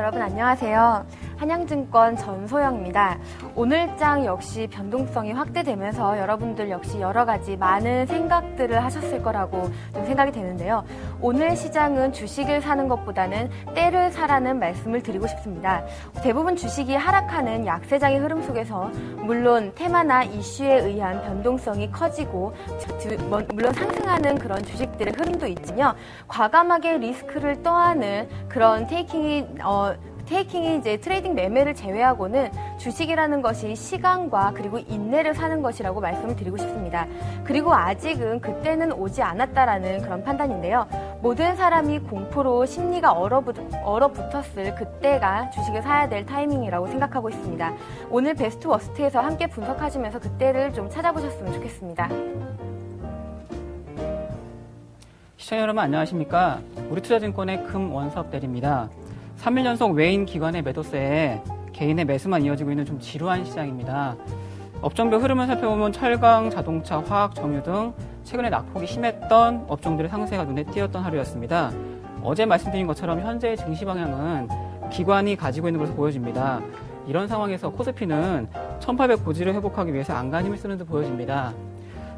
여러분 안녕하세요. 한양증권 전소영입니다. 오늘장 역시 변동성이 확대되면서 여러분들 역시 여러 가지 많은 생각들을 하셨을 거라고 좀 생각이 되는데요. 오늘 시장은 주식을 사는 것보다는 때를 사라는 말씀을 드리고 싶습니다. 대부분 주식이 하락하는 약세장의 흐름 속에서 물론 테마나 이슈에 의한 변동성이 커지고 물론 상승하는 그런 주식들의 흐름도 있지만 과감하게 리스크를 떠안을 그런 테이킹이 이제 트레이딩 매매를 제외하고는 주식이라는 것이 시간과 그리고 인내를 사는 것이라고 말씀을 드리고 싶습니다. 그리고 아직은 그때는 오지 않았다라는 그런 판단인데요. 모든 사람이 공포로 심리가 얼어붙었을 그때가 주식을 사야 될 타이밍이라고 생각하고 있습니다. 오늘 베스트 워스트에서 함께 분석하시면서 그때를 좀 찾아보셨으면 좋겠습니다. 시청자 여러분 안녕하십니까? 우리투자증권의 금원석 대리입니다. 3일 연속 외인 기관의 매도세에 개인의 매수만 이어지고 있는 좀 지루한 시장입니다. 업종별 흐름을 살펴보면 철강, 자동차, 화학, 정유 등 최근에 낙폭이 심했던 업종들의 상세가 눈에 띄었던 하루였습니다. 어제 말씀드린 것처럼 현재의 증시 방향은 기관이 가지고 있는 것으로 보여집니다. 이런 상황에서 코스피는 1800 고지를 회복하기 위해서 안간힘을 쓰는 듯 보여집니다.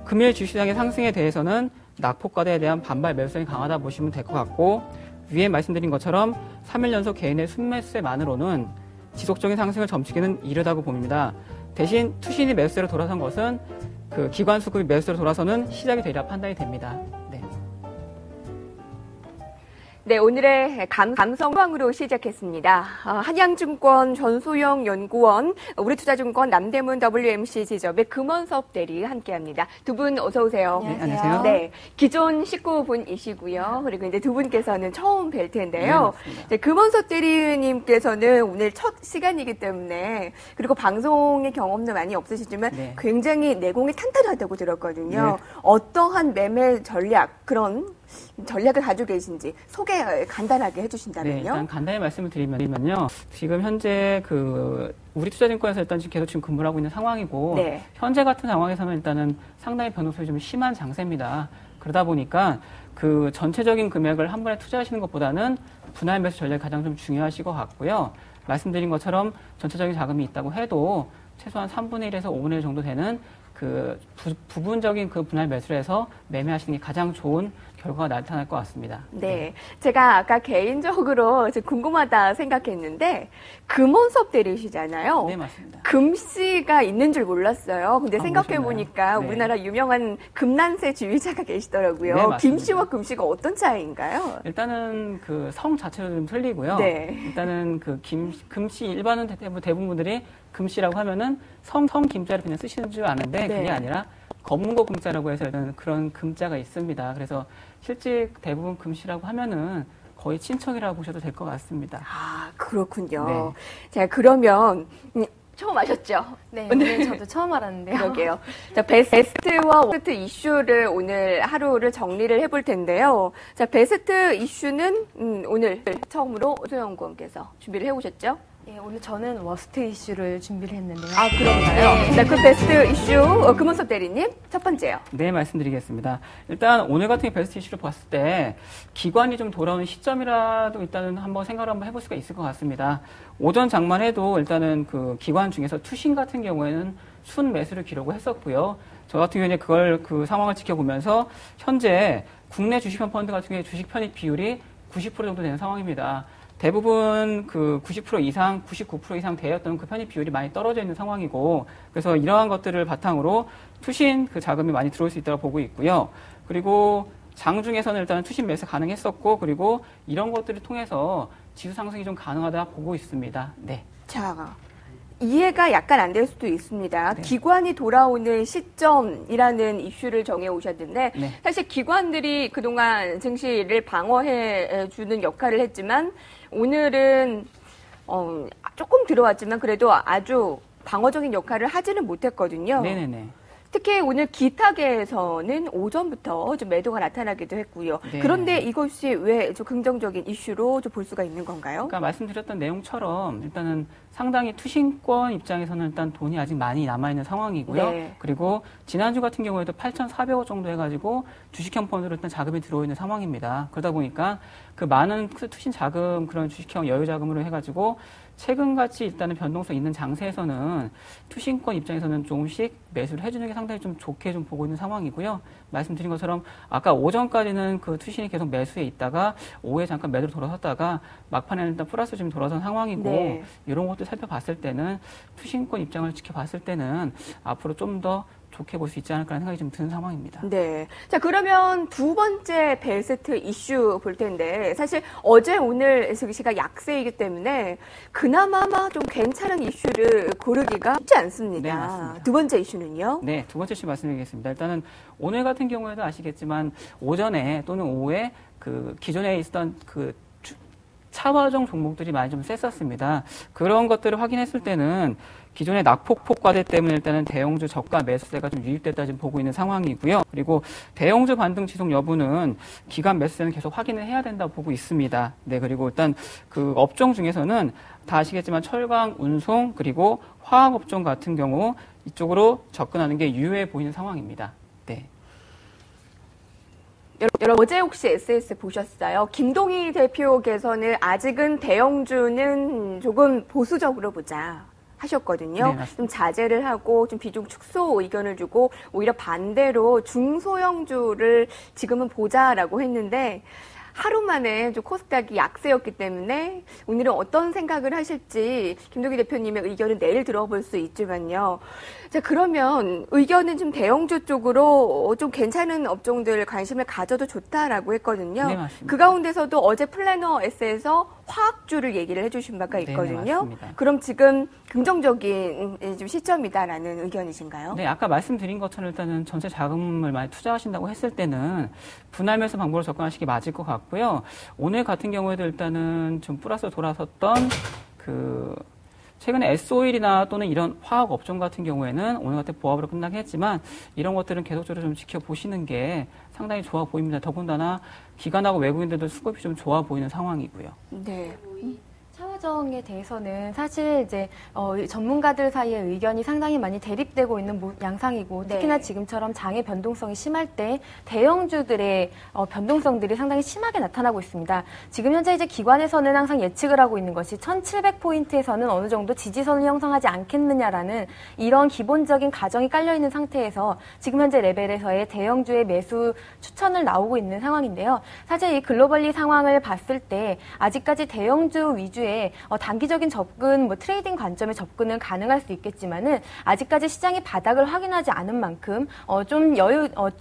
금일 주시장의 상승에 대해서는 낙폭과대에 대한 반발 매수성이 강하다 보시면 될 것 같고, 위에 말씀드린 것처럼 3일 연속 개인의 순매수세만으로는 지속적인 상승을 점치기는 이르다고 봅니다. 대신 투신이 매수세로 돌아선 것은 그 기관 수급이 매수세로 돌아서는 시작이 되리라 판단이 됩니다. 네, 오늘의 감성방으로 시작했습니다. 한양증권 전소영 연구원, 우리투자증권 남대문 WMC 지점의 금원섭 대리 함께합니다. 두 분 어서 오세요. 네, 안녕하세요. 네, 기존 식구분이시고요. 그리고 이제 두 분께서는 처음 뵐 텐데요. 네, 금원섭 대리님께서는 오늘 첫 시간이기 때문에 그리고 방송의 경험도 많이 없으시지만 네. 굉장히 내공이 탄탄하다고 들었거든요. 네. 어떠한 매매 전략 그런 전략을 가지고 계신지 소개 간단하게 해주신다면요. 네, 일단 간단히 말씀을 드리면요. 지금 현재 우리투자증권에서 일단 계속 지금 근무를 하고 있는 상황이고, 네. 현재 같은 상황에서는 일단은 상당히 변동성이 좀 심한 장세입니다. 그러다 보니까 그 전체적인 금액을 한 번에 투자하시는 것보다는 분할 매수 전략이 가장 좀 중요하실 것 같고요. 말씀드린 것처럼 전체적인 자금이 있다고 해도 최소한 3분의 1에서 5분의 1 정도 되는 그 부분적인 그 분할 매수를 해서 매매하시는 게 가장 좋은 결과가 나타날 것 같습니다. 네. 제가 아까 개인적으로 궁금하다 생각했는데, 금원섭 대리시잖아요. 네, 맞습니다. 금씨가 있는 줄 몰랐어요. 근데 생각해보니까 네. 우리나라 유명한 금난세 주의자가 계시더라고요. 네, 맞습니다. 김씨와 금씨가 어떤 차이인가요? 일단은 그 성 자체도 좀 틀리고요. 네. 일단은 그 금씨 일반은 대부분 분들이 금씨라고 하면은 성 김자를 그냥 쓰시는 줄 아는데, 네. 그게 아니라 검은고 금자라고 해서 일단 그런 금자가 있습니다. 그래서 실제 대부분 금씨라고 하면은 거의 친척이라고 보셔도 될 것 같습니다. 아, 그렇군요. 네. 자, 그러면 처음 아셨죠? 네, 오늘 저도 처음 알았는데요. 그러게요. 자, 베스트와 워스트 이슈를 오늘 하루를 정리를 해볼 텐데요. 자, 베스트 이슈는 오늘 처음으로 소영연구원께서 준비를 해오셨죠? 예, 오늘 저는 워스트 이슈를 준비를 했는데요. 아, 그런가요? 네. 자, 그 베스트 이슈 금원섭 대리님 첫 번째요. 네, 말씀드리겠습니다. 일단 오늘 같은 베스트 이슈를 봤을 때 기관이 좀 돌아오는 시점이라도 일단은 한번 생각을 한번 해볼 수가 있을 것 같습니다. 오전 장만해도 일단은 그 기관 중에서 투신 같은 경우에는 순 매수를 기록을 했었고요. 저 같은 경우에 그걸 그 상황을 지켜보면서 현재 국내 주식편 펀드 같은 경우에 주식 편입 비율이 90% 정도 되는 상황입니다. 대부분 그 90% 이상, 99% 이상 되었던 그 편입 비율이 많이 떨어져 있는 상황이고, 그래서 이러한 것들을 바탕으로 투신 그 자금이 많이 들어올 수 있다고 보고 있고요. 그리고 장중에서는 일단은 투신 매수 가능했었고, 그리고 이런 것들을 통해서 지수 상승이 좀 가능하다 보고 있습니다. 네. 자, 이해가 약간 안 될 수도 있습니다. 네. 기관이 돌아오는 시점이라는 이슈를 정해 오셨는데, 네. 사실 기관들이 그동안 증시를 방어해 주는 역할을 했지만, 오늘은 조금 들어왔지만 그래도 아주 방어적인 역할을 하지는 못했거든요. 네네네. 특히 오늘 기타계에서는 오전부터 좀 매도가 나타나기도 했고요. 네. 그런데 이것이 왜 좀 긍정적인 이슈로 좀 볼 수가 있는 건가요? 그러니까 말씀드렸던 내용처럼 일단은 상당히 투신권 입장에서는 일단 돈이 아직 많이 남아있는 상황이고요. 네. 그리고 지난주 같은 경우에도 8,400억 정도 해가지고 주식형 펀드로 일단 자금이 들어오는 상황입니다. 그러다 보니까 그 많은 투신 자금, 그런 주식형 여유 자금으로 해가지고 최근같이 일단은 변동성 있는 장세에서는 투신권 입장에서는 조금씩 매수를 해주는 게 상당히 좀 좋게 좀 보고 있는 상황이고요. 말씀드린 것처럼 아까 오전까지는 그 투신이 계속 매수에 있다가 오후에 잠깐 매도로 돌아섰다가 막판에는 일단 플러스 좀 돌아선 상황이고 네. 이런 것도 살펴봤을 때는 투신권 입장을 지켜봤을 때는 앞으로 좀 더 좋게 볼 수 있지 않을까라는 생각이 좀 드는 상황입니다. 네. 자, 그러면 두 번째 베스트 이슈 볼 텐데, 사실 어제 오늘 증시가 약세이기 때문에 그나마 좀 괜찮은 이슈를 고르기가 쉽지 않습니다. 네, 맞습니다. 두 번째 이슈는요? 네, 두 번째 이슈 말씀드리겠습니다. 일단은 오늘 같은 경우에도 아시겠지만 오전에 또는 오후에 그 기존에 있었던 그 차화정 종목들이 많이 좀 셌었습니다. 그런 것들을 확인했을 때는 기존의 낙폭 과대 때문에 일단은 대형주 저가 매수세가 좀 유입됐다 지금 보고 있는 상황이고요. 그리고 대형주 반등 지속 여부는 기간 매수세는 계속 확인을 해야 된다고 보고 있습니다. 네, 그리고 일단 그 업종 중에서는 다 아시겠지만 철강, 운송, 그리고 화학 업종 같은 경우 이쪽으로 접근하는 게 유효해 보이는 상황입니다. 네. 여러분 어제 혹시 SS 보셨어요? 김동희 대표께서는 아직은 대형주는 조금 보수적으로 보자 하셨거든요. 네, 좀 자제를 하고 좀 비중 축소 의견을 주고 오히려 반대로 중소형주를 지금은 보자라고 했는데 하루 만에 좀 코스닥이 약세였기 때문에 오늘은 어떤 생각을 하실지 김동희 대표님의 의견은 내일 들어볼 수 있지만요. 자, 그러면 의견은 좀 대형주 쪽으로 좀 괜찮은 업종들 관심을 가져도 좋다라고 했거든요. 네, 맞습니다. 그 가운데서도 어제 플래너 S에서 화학주를 얘기를 해주신 바가 네, 있거든요. 맞습니다. 그럼 지금 긍정적인 좀 시점이다라는 의견이신가요? 네, 아까 말씀드린 것처럼 일단은 전체 자금을 많이 투자하신다고 했을 때는 분할 매수 방법으로 접근하시기 맞을 것 같고요. 오늘 같은 경우에도 일단은 좀 플러스 돌아섰던 그 최근에 S-오일이나 또는 이런 화학 업종 같은 경우에는 오늘 같은 보합으로 끝나긴 했지만 이런 것들은 계속적으로 좀 지켜보시는 게 상당히 좋아 보입니다. 더군다나 기관하고 외국인들도 수급이 좀 좋아 보이는 상황이고요. 네. 차화정에 대해서는 사실 이제 전문가들 사이의 의견이 상당히 많이 대립되고 있는 양상이고 네. 특히나 지금처럼 장의 변동성이 심할 때 대형주들의 변동성들이 상당히 심하게 나타나고 있습니다. 지금 현재 이제 기관에서는 항상 예측을 하고 있는 것이 1,700포인트에서는 어느 정도 지지선을 형성하지 않겠느냐라는 이런 기본적인 가정이 깔려 있는 상태에서 지금 현재 레벨에서의 대형주의 매수 추천을 나오고 있는 상황인데요. 사실 이 글로벌리 상황을 봤을 때 아직까지 대형주 위주의 단기적인 접근, 트레이딩 관점의 접근은 가능할 수 있겠지만은 아직까지 시장이 바닥을 확인하지 않은 만큼 좀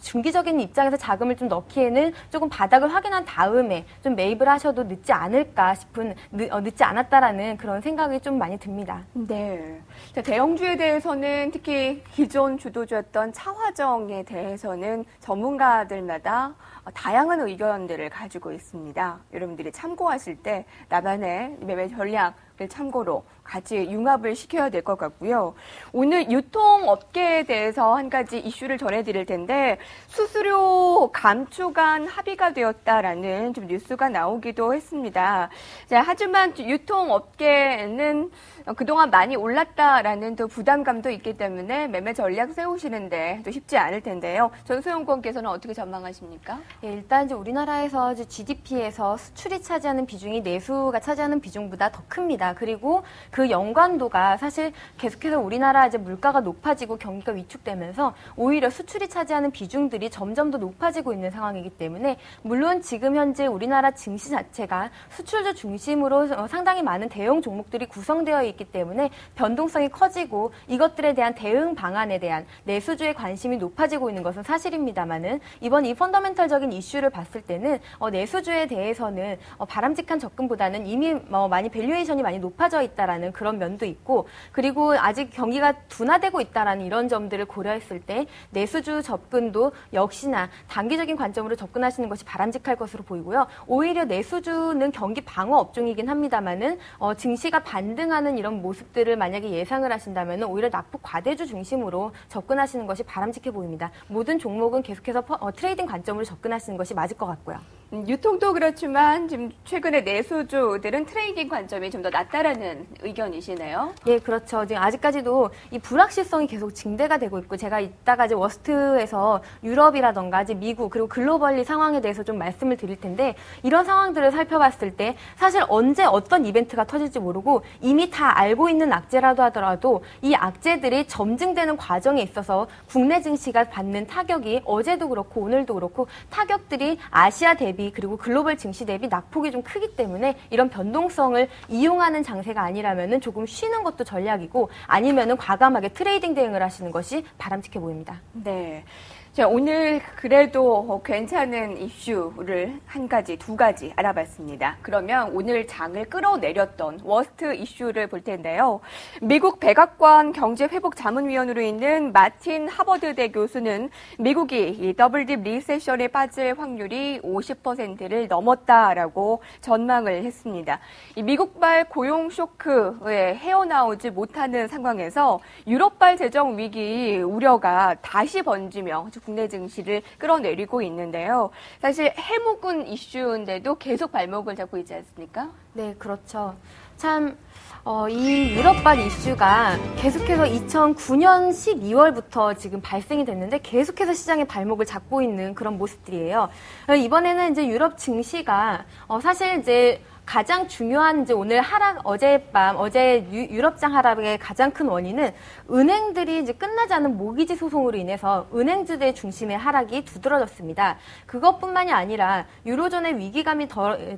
중기적인 입장에서 자금을 좀 넣기에는 조금 바닥을 확인한 다음에 좀 매입을 하셔도 늦지 않을까 싶은 늦지 않았다라는 그런 생각이 좀 많이 듭니다. 네. 자, 대형주에 대해서는 특히 기존 주도주였던 차화정에 대해서는 전문가들마다 다양한 의견들을 가지고 있습니다. 여러분들이 참고하실 때 나만의 매매 전략을 참고로 같이 융합을 시켜야 될 것 같고요. 오늘 유통업계에 대해서 한 가지 이슈를 전해드릴 텐데 수수료 감축안 합의가 되었다라는 좀 뉴스가 나오기도 했습니다. 자, 하지만 유통업계는 그동안 많이 올랐다라는 또 부담감도 있기 때문에 매매 전략 세우시는데 또 쉽지 않을 텐데요. 전소영권께서는 어떻게 전망하십니까? 예, 일단 이제 우리나라에서 이제 GDP에서 수출이 차지하는 비중이 내수가 차지하는 비중보다 더 큽니다. 그리고 그 연관도가 사실 계속해서 우리나라 이제 물가가 높아지고 경기가 위축되면서 오히려 수출이 차지하는 비중들이 점점 더 높아지고 있는 상황이기 때문에 물론 지금 현재 우리나라 증시 자체가 수출주 중심으로 상당히 많은 대형 종목들이 구성되어 있기 때문에 변동성이 커지고 이것들에 대한 대응 방안에 대한 내수주의 관심이 높아지고 있는 것은 사실입니다만은 이번 이 펀더멘털적인 이슈를 봤을 때는 내수주에 대해서는 바람직한 접근보다는 이미 많이 밸류에이션이 많이 높아져 있다라는 그런 면도 있고, 그리고 아직 경기가 둔화되고 있다라는 이런 점들을 고려했을 때 내수주 접근도 역시나 단기적인 관점으로 접근하시는 것이 바람직할 것으로 보이고요. 오히려 내수주는 경기 방어 업종이긴 합니다만은 증시가 반등하는 이런 모습들을 만약에 예상을 하신다면 오히려 낙폭 과대주 중심으로 접근하시는 것이 바람직해 보입니다. 모든 종목은 계속해서 트레이딩 관점으로 접근하시는 것이 맞을 것 같고요. 유통도 그렇지만 지금 최근에 내수주들은 트레이딩 관점이 좀 더 낫다라는 의견이시네요. 예, 그렇죠. 지금 아직까지도 이 불확실성이 계속 증대가 되고 있고, 제가 이따가 이제 워스트에서 유럽이라던가 이제 미국 그리고 글로벌리 상황에 대해서 좀 말씀을 드릴 텐데, 이런 상황들을 살펴봤을 때 사실 언제 어떤 이벤트가 터질지 모르고 이미 다 알고 있는 악재라도 하더라도 이 악재들이 점증되는 과정에 있어서 국내 증시가 받는 타격이 어제도 그렇고 오늘도 그렇고 타격들이 아시아 대비 그리고 글로벌 증시 대비 낙폭이 좀 크기 때문에 이런 변동성을 이용하는 장세가 아니라면은 조금 쉬는 것도 전략이고, 아니면은 과감하게 트레이딩 대응을 하시는 것이 바람직해 보입니다. 네. 자, 오늘 그래도 괜찮은 이슈를 두 가지 알아봤습니다. 그러면 오늘 장을 끌어내렸던 워스트 이슈를 볼 텐데요. 미국 백악관 경제회복자문위원으로 있는 마틴 하버드대 교수는 미국이 이 더블딥 리세션에 빠질 확률이 50%를 넘었다라고 전망을 했습니다. 이 미국발 고용 쇼크에 헤어나오지 못하는 상황에서 유럽발 재정 위기 우려가 다시 번지며 국내 증시를 끌어내리고 있는데요. 사실 해묵은 이슈인데도 계속 발목을 잡고 있지 않습니까? 네, 그렇죠. 참, 이 유럽발 이슈가 계속해서 2009년 12월부터 지금 발생이 됐는데 계속해서 시장의 발목을 잡고 있는 그런 모습들이에요. 이번에는 이제 유럽 증시가 사실 이제 가장 중요한 이제 오늘 어제 유럽장 하락의 가장 큰 원인은 은행들이 이제 끝나지 않은 모기지 소송으로 인해서 은행주들 중심의 하락이 두드러졌습니다. 그것뿐만이 아니라 유로존의 위기감이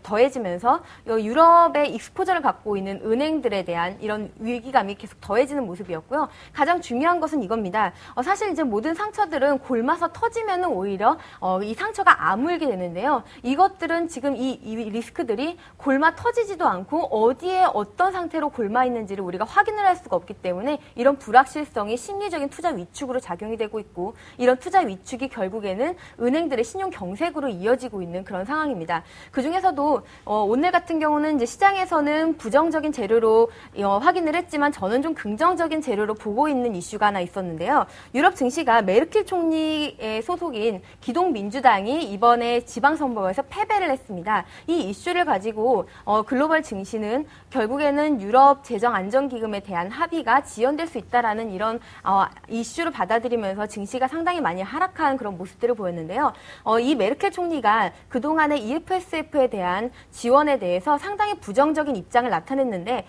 더해지면서 유럽의 익스포저를 갖고 있는 은행들에 대한 이런 위기감이 계속 더해지는 모습이었고요. 가장 중요한 것은 이겁니다. 사실 이제 모든 상처들은 골마서 터지면은 오히려 이 상처가 아물게 되는데요. 이것들은 지금 이 리스크들이 골마 터지지도 않고 어디에 어떤 상태로 골마 있는지를 우리가 확인을 할 수가 없기 때문에 이런 불확실성이 심리적인 투자 위축으로 작용이 되고 있고, 이런 투자 위축이 결국에는 은행들의 신용 경색으로 이어지고 있는 그런 상황입니다. 그중에서도 오늘 같은 경우는 이제 시장에서는 부정적인 재료로 확인을 했지만 저는 좀 긍정적인 재료로 보고 있는 이슈가 하나 있었는데요. 유럽 증시가 메르켈 총리의 소속인 기동민주당이 이번에 지방선거에서 패배를 했습니다. 이 이슈를 가지고 글로벌 증시는 결국에는 유럽 재정안정기금에 대한 합의가 지연될 수 있다라는 이런 이슈를 받아들이면서 증시가 상당히 많이 하락한 그런 모습들을 보였는데요. 이 메르켈 총리가 그동안의 EFSF에 대한 지원에 대해서 상당히 부정적인 입장을 나타냈는데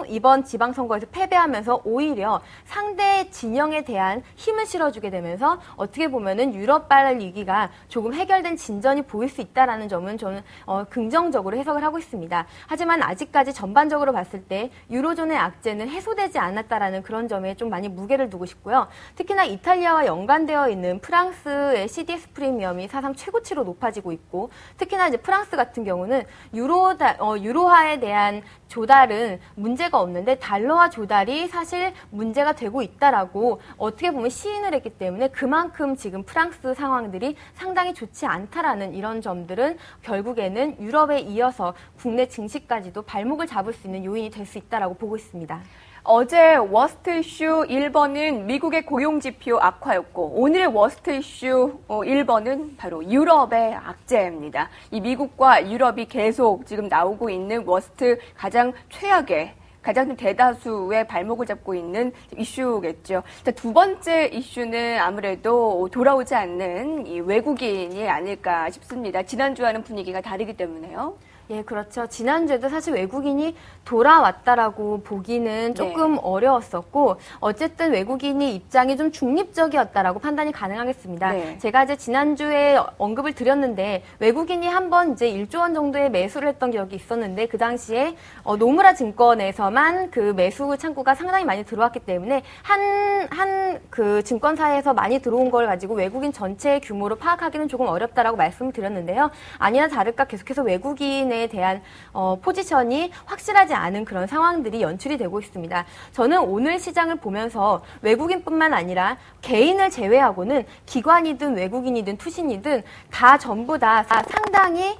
이번 지방선거에서 패배하면서 오히려 상대 진영에 대한 힘을 실어주게 되면서 어떻게 보면은 유럽발 위기가 조금 해결된 진전이 보일 수 있다라는 점은 저는 긍정적으로 해석을 하고 있습니다. 하지만 아직까지 전반적으로 봤을 때 유로존의 악재는 해소되지 않았다라는 그런 점에 좀 많이 무게를 두고 싶고요. 특히나 이탈리아와 연관되어 있는 프랑스의 CDS 프리미엄이 사상 최고치로 높아지고 있고, 특히나 이제 프랑스 같은 경우는 유로화에 대한 조달은 문제가 없는데 달러화 조달이 사실 문제가 되고 있다라고 어떻게 보면 시인을 했기 때문에 그만큼 지금 프랑스 상황들이 상당히 좋지 않다라는 이런 점들은 결국에는 유럽에 이어서 국내 증시까지도 발목을 잡을 수 있는 요인이 될 수 있다라고 보고 있습니다. 어제 워스트 이슈 1번은 미국의 고용지표 악화였고, 오늘의 워스트 이슈 1번은 바로 유럽의 악재입니다. 이 미국과 유럽이 계속 지금 나오고 있는 워스트 가장 최악의, 가장 대다수의 발목을 잡고 있는 이슈겠죠. 자, 두 번째 이슈는 아무래도 돌아오지 않는 이 외국인이 아닐까 싶습니다. 지난주와는 분위기가 다르기 때문에요. 예, 그렇죠. 지난주에도 사실 외국인이 돌아왔다라고 보기는 조금 어려웠었고, 어쨌든 외국인이 입장이 좀 중립적이었다라고 판단이 가능하겠습니다. 네. 제가 이제 지난주에 언급을 드렸는데, 외국인이 한번 이제 1조 원 정도의 매수를 했던 기억이 있었는데, 그 당시에 노무라 증권에서만 그 매수 창구가 상당히 많이 들어왔기 때문에, 그 증권사에서 많이 들어온 걸 가지고 외국인 전체의 규모로 파악하기는 조금 어렵다라고 말씀을 드렸는데요. 아니나 다를까 계속해서 외국인의 외국인에 대한 포지션이 확실하지 않은 그런 상황들이 연출이 되고 있습니다. 저는 오늘 시장을 보면서 외국인뿐만 아니라 개인을 제외하고는 기관이든 외국인이든 투신이든 다 전부 다 상당히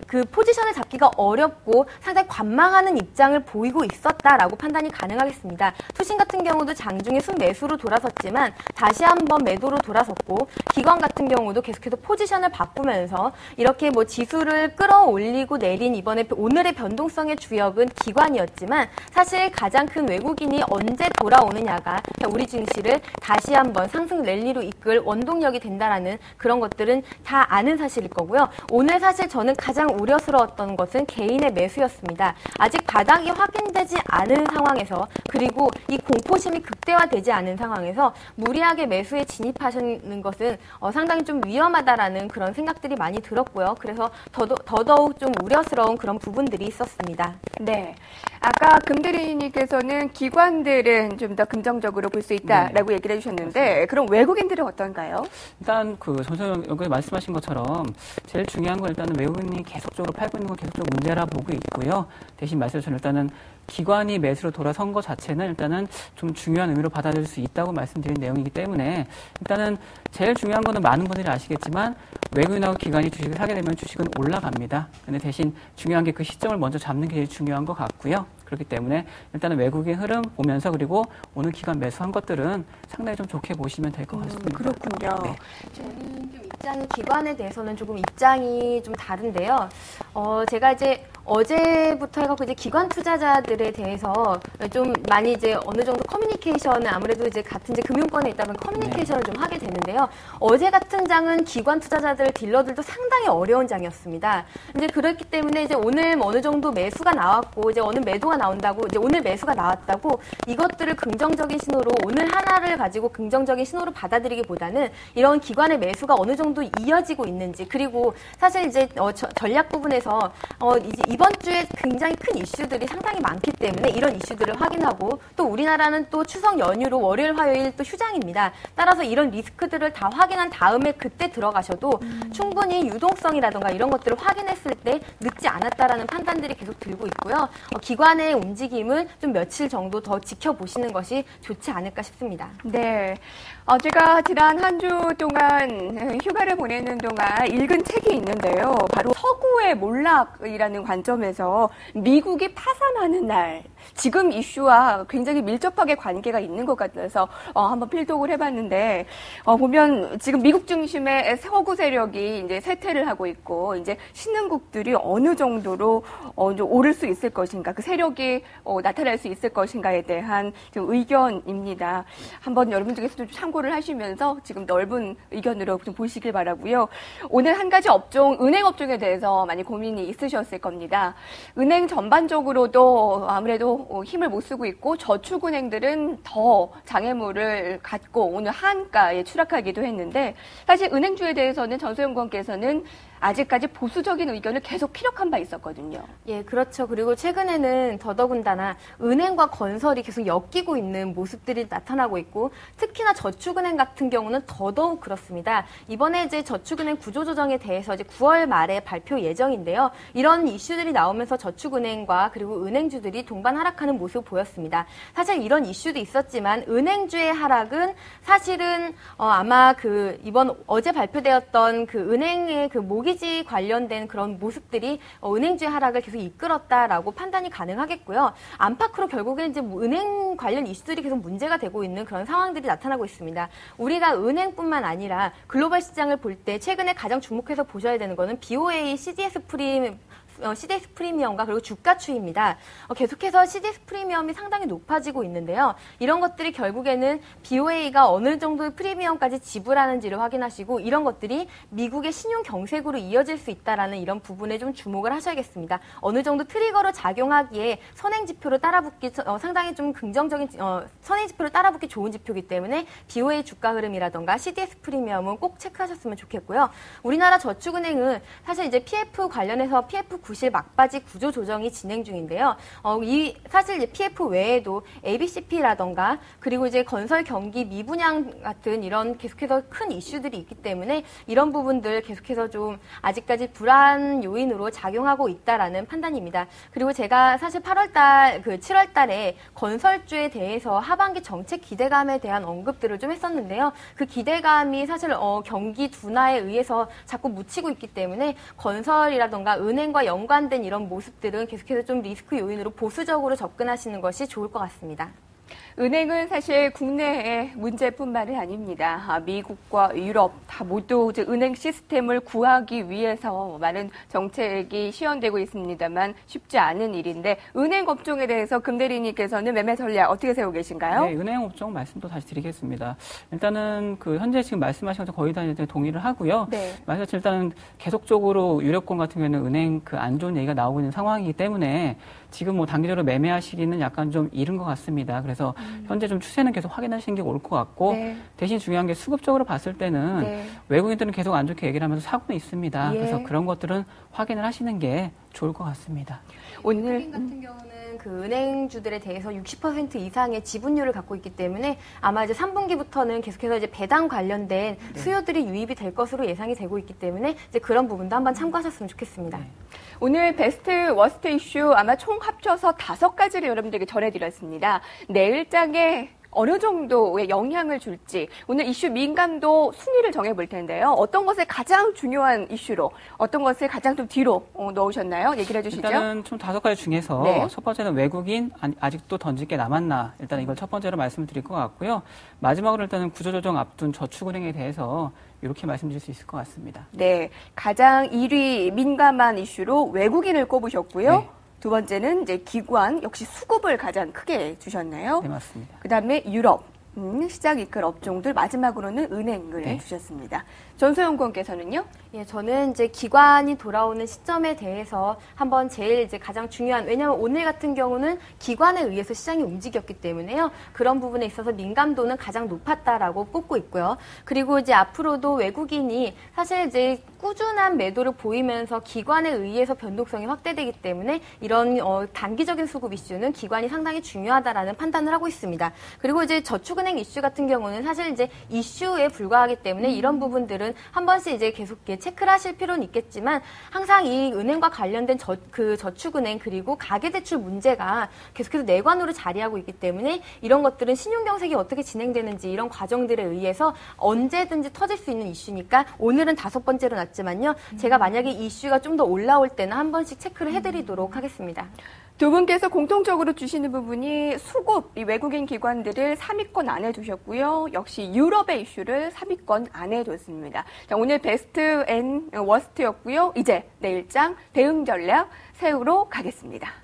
그 포지션을 잡기가 어렵고 상당히 관망하는 입장을 보이고 있었다라고 판단이 가능하겠습니다. 투신 같은 경우도 장중에 순매수로 돌아섰지만 다시 한번 매도로 돌아섰고 기관 같은 경우도 계속해서 포지션을 바꾸면서 이렇게 뭐 지수를 끌어올리고 내린 이번에 오늘의 변동성의 주역은 기관이었지만 사실 가장 큰 외국인이 언제 돌아오느냐가 우리 증시를 다시 한번 상승 랠리로 이끌 원동력이 된다라는 그런 것들은 다 아는 사실일 거고요. 오늘 사실 저는 가장 우려스러웠던 것은 개인의 매수였습니다. 아직 바닥이 확인되지 않은 상황에서 그리고 이 공포심이 극대화되지 않은 상황에서 무리하게 매수에 진입하시는 것은 상당히 좀 위험하다라는 그런 생각들이 많이 들었고요. 그래서 더더욱 좀 우려스러운 그런 부분들이 있었습니다. 네. 아까 금대리님께서는 기관들은 좀 더 긍정적으로 볼 수 있다라고 네. 얘기를 해주셨는데 그럼 외국인들은 어떤가요? 일단 그 전소영 여기 말씀하신 것처럼 제일 중요한 건 일단은 외국인이 계속적으로 팔고 있는 건 계속적으로 문제라 보고 있고요. 대신 말씀하신 일단은 기관이 매수로 돌아선 것 자체는 일단은 좀 중요한 의미로 받아들일 수 있다고 말씀드린 내용이기 때문에 일단은 제일 중요한 거는 많은 분들이 아시겠지만 외국인하고 기관이 주식을 사게 되면 주식은 올라갑니다. 근데 대신 중요한 게 그 시점을 먼저 잡는 게 제일 중요한 것 같고요. 그렇기 때문에 일단은 외국인 흐름 보면서 그리고 오늘 기관 매수한 것들은 상당히 좀 좋게 보시면 될 것 같습니다. 그렇군요. 네. 저는 좀 입장이 기관에 대해서는 조금 입장이 좀 다른데요. 제가 이제 어제부터 해갖고 이제 기관 투자자들에 대해서 좀 많이 이제 어느 정도 커뮤니케이션을 아무래도 이제 같은 이제 금융권에 있다 보면 커뮤니케이션을 좀 하게 되는데요. 어제 같은 장은 기관 투자자들 딜러들도 상당히 어려운 장이었습니다. 이제 그렇기 때문에 이제 오늘 어느 정도 매수가 나왔고 이제 오늘 매도가 나온다고 이제 오늘 매수가 나왔다고 이것들을 긍정적인 신호로 오늘 하나를 가지고 긍정적인 신호로 받아들이기보다는 이런 기관의 매수가 어느 정도 이어지고 있는지 그리고 사실 이제 전략 부분에서 이제 이번 주에 굉장히 큰 이슈들이 상당히 많기 때문에 이런 이슈들을 확인하고 또 우리나라는 또 추석 연휴로 월요일, 화요일 또 휴장입니다. 따라서 이런 리스크들을 다 확인한 다음에 그때 들어가셔도 충분히 유동성이라든가 이런 것들을 확인했을 때 늦지 않았다라는 판단들이 계속 들고 있고요. 기관의 움직임은 좀 며칠 정도 더 지켜보시는 것이 좋지 않을까 싶습니다. 네. 제가 지난 한 주 동안 휴가를 보내는 동안 읽은 책이 있는데요. 바로 서구의 몰락이라는 관점에서 미국이 파산하는 날, 지금 이슈와 굉장히 밀접하게 관계가 있는 것 같아서 한번 필독을 해봤는데 보면 지금 미국 중심의 서구 세력이 이제 쇠퇴를 하고 있고 이제 신흥국들이 어느 정도로 좀 오를 수 있을 것인가, 그 세력이 나타날 수 있을 것인가에 대한 좀 의견입니다. 한번 여러분 중에서 좀 참고를 하시면서 지금 넓은 의견으로 좀 보시길 바라고요. 오늘 한 가지 업종, 은행 업종에 대해서 많이 고민이 있으셨을 겁니다. 은행 전반적으로도 아무래도 힘을 못 쓰고 있고 저축은행들은 더 장애물을 갖고 오늘 한가에 추락하기도 했는데 사실 은행주에 대해서는 전소영 의원께서는 아직까지 보수적인 의견을 계속 피력한 바 있었거든요. 예, 그렇죠. 그리고 최근에는 더더군다나 은행과 건설이 계속 엮이고 있는 모습들이 나타나고 있고 특히나 저축은행 같은 경우는 더더욱 그렇습니다. 이번에 이제 저축은행 구조조정에 대해서 이제 9월 말에 발표 예정인데요. 이런 이슈들이 나오면서 저축은행과 그리고 은행주들이 동반 하락하는 모습을 보였습니다. 사실 이런 이슈도 있었지만 은행주의 하락은 사실은 아마 그 이번 어제 발표되었던 그 은행의 그 모기지 관련된 그런 모습들이 은행주의 하락을 계속 이끌었다라고 판단이 가능하겠고요. 안팎으로 결국엔 이제 은행 관련 이슈들이 계속 문제가 되고 있는 그런 상황들이 나타나고 있습니다. 우리가 은행뿐만 아니라 글로벌 시장을 볼 때 최근에 가장 주목해서 보셔야 되는 거는 BOA, CDS 프리미엄과 그리고 주가 추이입니다. 계속해서 CDS 프리미엄이 상당히 높아지고 있는데요. 이런 것들이 결국에는 BOA가 어느 정도의 프리미엄까지 지불하는지를 확인하시고 이런 것들이 미국의 신용 경색으로 이어질 수 있다라는 이런 부분에 좀 주목을 하셔야겠습니다. 어느 정도 트리거로 작용하기에 선행 지표로 따라붙기 상당히 좀 긍정적인 선행 지표로 따라붙기 좋은 지표이기 때문에 BOA 주가 흐름이라던가 CDS 프리미엄은 꼭 체크하셨으면 좋겠고요. 우리나라 저축은행은 사실 이제 PF 관련해서 PF 구실 막바지 구조 조정이 진행 중인데요. 사실 이제 PF 외에도 ABCP라던가 그리고 이제 건설 경기 미분양 같은 이런 계속해서 큰 이슈들이 있기 때문에 이런 부분들 계속해서 좀 아직까지 불안 요인으로 작용하고 있다라는 판단입니다. 그리고 제가 사실 7월 달에 건설주에 대해서 하반기 정책 기대감에 대한 언급들을 좀 했었는데요. 그 기대감이 사실 경기 둔화에 의해서 자꾸 묻히고 있기 때문에 건설이라던가 은행과 연관된 이런 모습들은 계속해서 좀 리스크 요인으로 보수적으로 접근하시는 것이 좋을 것 같습니다. 은행은 사실 국내의 문제뿐만이 아닙니다. 미국과 유럽 다 모두 이제 은행 시스템을 구하기 위해서 많은 정책이 시연되고 있습니다만 쉽지 않은 일인데 은행 업종에 대해서 금 대리님께서는 매매 전략 어떻게 세우고 계신가요? 네, 은행 업종 말씀도 다시 드리겠습니다. 일단은 현재 지금 말씀하신 것도 거의 다 동의를 하고요. 네. 말씀하신 일단은 계속적으로 유럽권 같은 경우에는 은행 안 좋은 얘기가 나오고 있는 상황이기 때문에 지금 단기적으로 매매하시기는 약간 좀 이른 것 같습니다. 그래서 현재 좀 추세는 계속 확인하시는 게 옳을 것 같고 네. 대신 중요한 게 수급적으로 봤을 때는 네. 외국인들은 계속 안 좋게 얘기를 하면서 사고는 있습니다. 예. 그래서 그런 것들은 확인을 하시는 게 좋을 것 같습니다. 오늘 외국인 같은 경우는 그 은행주들에 대해서 60% 이상의 지분율을 갖고 있기 때문에 아마 이제 3분기부터는 계속해서 이제 배당 관련된 수요들이 유입이 될 것으로 예상이 되고 있기 때문에 이제 그런 부분도 한번 참고하셨으면 좋겠습니다. 네. 오늘 베스트 워스트 이슈 아마 총 합쳐서 5가지를 여러분들에게 전해드렸습니다. 내일장에 어느 정도의 영향을 줄지 오늘 이슈 민감도 순위를 정해볼 텐데요. 어떤 것을 가장 중요한 이슈로 어떤 것을 가장 좀 뒤로 넣으셨나요? 얘기를 해주시죠. 일단은 총 5가지 중에서 네. 첫 번째는 외국인 아직도 던질 게 남았나 일단 이걸 첫 번째로 말씀드릴 것 같고요. 마지막으로 일단은 구조조정 앞둔 저축은행에 대해서 이렇게 말씀드릴 수 있을 것 같습니다. 네, 가장 1위 민감한 이슈로 외국인을 꼽으셨고요. 네. 두 번째는 이제 기관 역시 수급을 가장 크게 주셨네요. 네, 맞습니다. 그다음에 유럽 시장 이끌 업종들 마지막으로는 은행을 네. 주셨습니다. 전소영 의원께서는요? 예, 저는 이제 기관이 돌아오는 시점에 대해서 한번 제일 이제 가장 중요한, 왜냐하면 오늘 같은 경우는 기관에 의해서 시장이 움직였기 때문에요. 그런 부분에 있어서 민감도는 가장 높았다라고 꼽고 있고요. 그리고 이제 앞으로도 외국인이 사실 이제 꾸준한 매도를 보이면서 기관에 의해서 변동성이 확대되기 때문에 이런 단기적인 수급 이슈는 기관이 상당히 중요하다라는 판단을 하고 있습니다. 그리고 이제 저축은행 이슈 같은 경우는 사실 이제 이슈에 불과하기 때문에 이런 부분들은 한 번씩 이제 계속 체크를 하실 필요는 있겠지만 항상 이 은행과 관련된 저축은행 그리고 가계대출 문제가 계속해서 내관으로 자리하고 있기 때문에 이런 것들은 신용경색이 어떻게 진행되는지 이런 과정들에 의해서 언제든지 터질 수 있는 이슈니까 오늘은 5번째로 났지만요. 제가 만약에 이슈가 좀 더 올라올 때는 한 번씩 체크를 해드리도록 하겠습니다. 두 분께서 공통적으로 주시는 부분이 수급, 이 외국인 기관들을 3위권 안에 두셨고요. 역시 유럽의 이슈를 3위권 안에 뒀습니다. 자, 오늘 베스트 앤 워스트였고요. 이제 내일장 대응 전략 세우러 가겠습니다.